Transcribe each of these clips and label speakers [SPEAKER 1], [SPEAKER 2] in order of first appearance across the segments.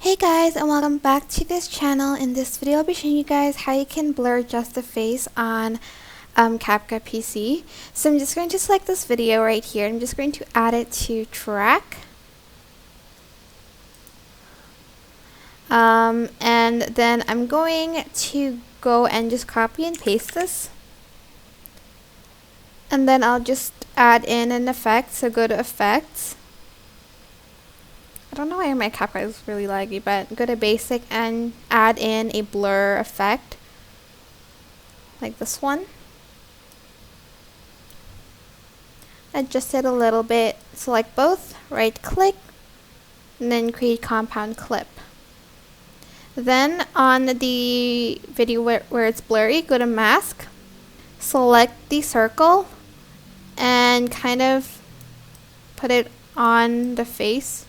[SPEAKER 1] Hey guys, and welcome back to this channel. In this video I'll be showing you guys how you can blur just the face on CapCut PC. So I'm just going to select this video right here. I'm just going to add it to track. And then I'm going to go and just copy and paste this. And then I'll just add in an effect. So go to Effects. I don't know why my CapCut is really laggy, but go to Basic and add in a blur effect. Like this one. Adjust it a little bit. Select both, right click, and then create compound clip. Then on the video where it's blurry, go to Mask, select the circle, and kind of put it on the face.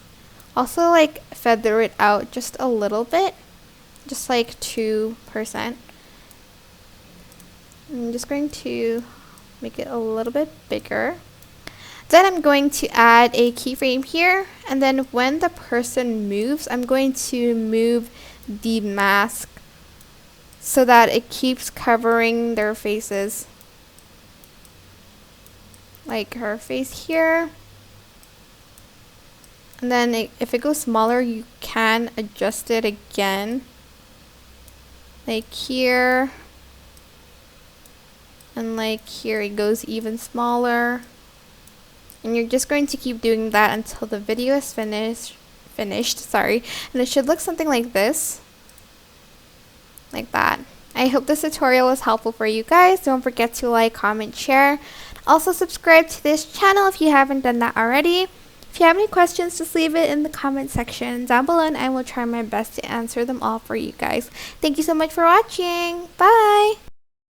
[SPEAKER 1] Also like feather it out just a little bit, just like 2%. I'm just going to make it a little bit bigger. Then I'm going to add a keyframe here, and then when the person moves, I'm going to move the mask so that it keeps covering their faces. Like her face here. And then if it goes smaller, you can adjust it again. Like here. And like here it goes even smaller. And you're just going to keep doing that until the video is finished, sorry. And it should look something like this. Like that. I hope this tutorial was helpful for you guys. Don't forget to like, comment, share. Also subscribe to this channel if you haven't done that already. If you have any questions, just leave it in the comment section down below and I will try my best to answer them all for you guys. Thank you so much for watching. Bye!